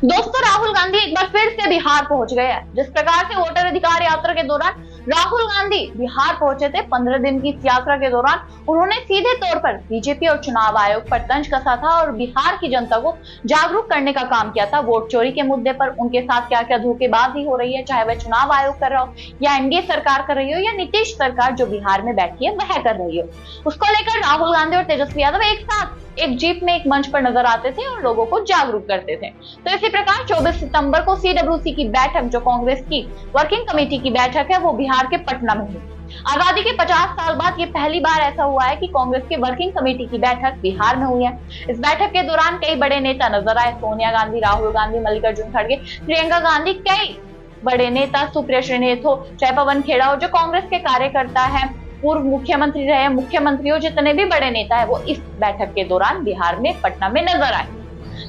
दोस्तों, राहुल गांधी एक बार फिर से बिहार पहुंच गए हैं। जिस प्रकार से वोटर अधिकार यात्रा के दौरान राहुल गांधी बिहार पहुंचे थे, 15 दिन की इस यात्रा के दौरान उन्होंने सीधे तौर पर बीजेपी और चुनाव आयोग पर तंज कसा था और बिहार की जनता को जागरूक करने का काम किया था। वोट चोरी के मुद्दे पर उनके साथ क्या क्या धोखेबाजी हो रही है, चाहे वह चुनाव आयोग कर रहा हो या एनडीए सरकार कर रही हो या नीतीश सरकार जो बिहार में बैठी है वह कर रही हो, उसको लेकर राहुल गांधी और तेजस्वी यादव एक साथ एक जीप में एक मंच पर नजर आते थे और लोगों को जागरूक करते थे। तो इसी प्रकार 24 सितंबर को सीडब्ल्यूसी की बैठक, जो कांग्रेस की वर्किंग कमेटी की बैठक है, वो बिहार के पटना में हुई। आजादी के 50 साल बाद ये पहली बार ऐसा हुआ है कि कांग्रेस की वर्किंग कमेटी की बैठक बिहार में हुई है। इस बैठक के दौरान कई बड़े नेता नजर आए। सोनिया गांधी, राहुल गांधी, मल्लिकार्जुन खड़गे, प्रियंका गांधी, कई बड़े नेता, सुप्रिया श्रीनेथो, चाहे पवन खेड़ा हो, जो कांग्रेस के कार्यकर्ता है, पूर्व मुख्यमंत्री रहे, मुख्यमंत्रियों, जितने भी बड़े नेता है, वो इस बैठक के दौरान बिहार में पटना में नजर आए।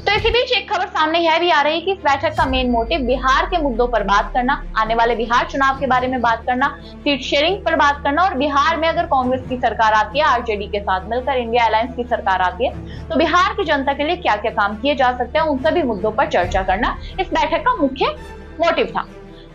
तो इसी बीच एक खबर सामने यह भी आ रही है कि इस बैठक का मेन मोटिव बिहार के मुद्दों पर बात करना, आने वाले बिहार चुनाव के बारे में बात करना, सीट शेयरिंग पर बात करना और बिहार में अगर कांग्रेस की सरकार आती है, आरजेडी के साथ मिलकर इंडिया अलायंस की सरकार आती है, तो बिहार की जनता के लिए क्या क्या काम किए जा सकते हैं, उन सभी मुद्दों पर चर्चा करना इस बैठक का मुख्य मोटिव था।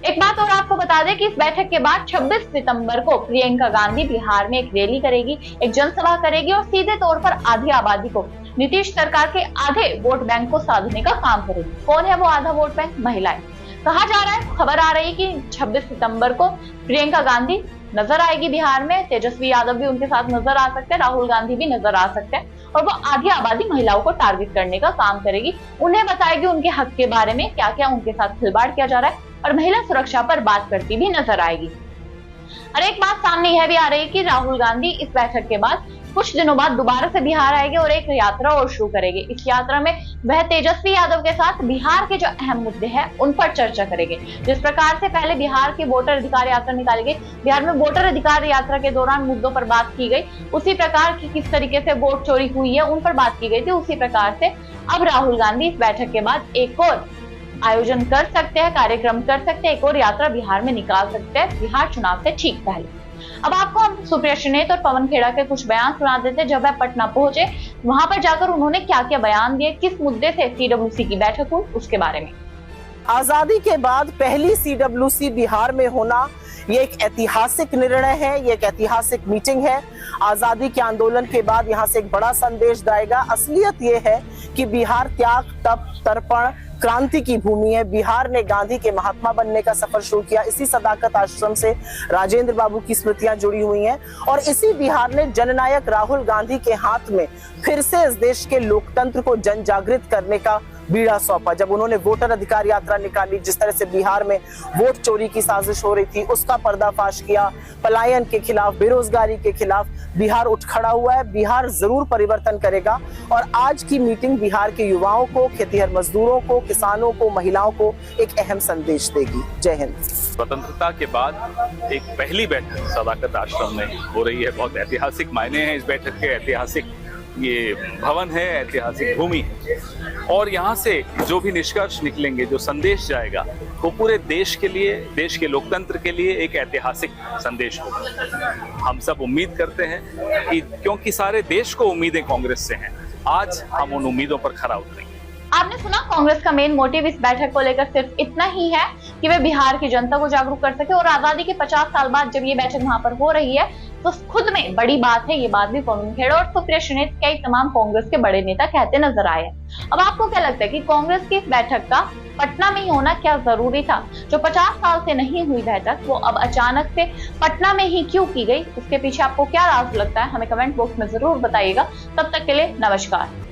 एक बात और आपको बता दें कि इस बैठक के बाद 26 सितंबर को प्रियंका गांधी बिहार में एक रैली करेगी, एक जनसभा करेगी और सीधे तौर पर आधी आबादी को, नीतीश सरकार के आधे वोट बैंक को साधने का काम करेगी। कौन है वो आधा वोट बैंक? महिलाएं। कहा जा रहा है, खबर आ रही है कि 26 सितंबर को प्रियंका गांधी नजर आएगी बिहार में, तेजस्वी यादव भी उनके साथ नजर आ सकते हैं, राहुल गांधी भी नजर आ सकते हैं और वो आधी आबादी महिलाओं को टारगेट करने का काम करेगी। उन्हें बताएगी उनके हक के बारे में, क्या क्या उनके साथ खिलवाड़ किया जा रहा है और महिला सुरक्षा पर बात करती भी नजर आएगी। और एक बात सामने यह भी आ रही है कि राहुल गांधी इस बैठक के बाद कुछ दिनों बाद दोबारा से बिहार आएंगे और एक यात्रा और शुरू करेंगे। इस यात्रा में वह तेजस्वी यादव के साथ बिहार के जो अहम मुद्दे हैं उन पर चर्चा करेंगे। जिस प्रकार से पहले बिहार की वोटर अधिकार यात्रा निकाली गई, बिहार में वोटर अधिकार यात्रा के दौरान मुद्दों पर बात की गई, उसी प्रकार की किस तरीके से वोट चोरी हुई है उन पर बात की गई थी, उसी प्रकार से अब राहुल गांधी इस बैठक के बाद एक और आयोजन कर सकते हैं, कार्यक्रम कर सकते हैं, एक और यात्रा बिहार में निकाल सकते हैं बिहार चुनाव से ठीक पहले। अब आपको हम सुप्रिया श्रीनेत और पवन खेड़ा के कुछ बयान सुना देते हैं। जब वह पटना पहुंचे, वहां पर जाकर उन्होंने क्या क्या बयान दिए, किस मुद्दे से सीडब्ल्यूसी की बैठक हुई, उसके बारे में। आजादी के बाद पहली सीडब्ल्यूसी बिहार में होना ये एक ऐतिहासिक निर्णय है, ये एक ऐतिहासिक मीटिंग है। आजादी के आंदोलन के बाद यहाँ से एक बड़ा संदेश जाएगा। असलियत ये है कि बिहार त्याग, तप, तर्पण, क्रांति की भूमि है। बिहार ने गांधी के महात्मा बनने का सफर शुरू किया। इसी सदाकत आश्रम से राजेंद्र बाबू की स्मृतियां जुड़ी हुई हैं और इसी बिहार ने जननायक राहुल गांधी के हाथ में फिर से इस देश के लोकतंत्र को जन जागृत करने का बीड़ा सौंपा। जब उन्होंने वोटर अधिकार यात्रा निकाली, जिस तरह से बिहार में वोट चोरी की साजिश हो रही थी उसका पर्दाफाश किया, पलायन के खिलाफ, बेरोजगारी के खिलाफ बिहार उठ खड़ा हुआ है। बिहार जरूर परिवर्तन करेगा और आज की मीटिंग बिहार के युवाओं को, खेतीहर मजदूरों को, किसानों को, महिलाओं को एक अहम संदेश देगी। जय हिंद। स्वतंत्रता के बाद एक पहली बैठक सदाकत आश्रम में हो रही है। बहुत ऐतिहासिक मायने हैं इस बैठक के, ऐतिहासिक ये भवन है, ऐतिहासिक भूमि है और यहाँ से जो भी निष्कर्ष निकलेंगे, जो संदेश जाएगा, वो पूरे देश के लिए, देश के लोकतंत्र के लिए एक ऐतिहासिक संदेश होगा। हम सब उम्मीद करते हैं कि क्योंकि सारे देश को उम्मीदें कांग्रेस से हैं, आज हम उन उम्मीदों पर खरा उतरेंगे। आपने सुना, कांग्रेस का मेन मोटिव इस बैठक को लेकर सिर्फ इतना ही है कि वे बिहार की जनता को जागरूक कर सके और आजादी के 50 साल बाद जब ये बैठक वहां पर हो रही है तो खुद में बड़ी बात है। ये बात भी पवन खेड़ा और सुप्रिया श्रीनेत, कई तमाम कांग्रेस के बड़े नेता कहते नजर आए हैं। अब आपको क्या लगता है कि कांग्रेस की इस बैठक का पटना में ही होना क्या जरूरी था? जो 50 साल से नहीं हुई बैठक, वो अब अचानक से पटना में ही क्यों की गई? उसके पीछे आपको क्या राज लगता है? हमें कमेंट बॉक्स में जरूर बताइएगा। तब तक के लिए नमस्कार।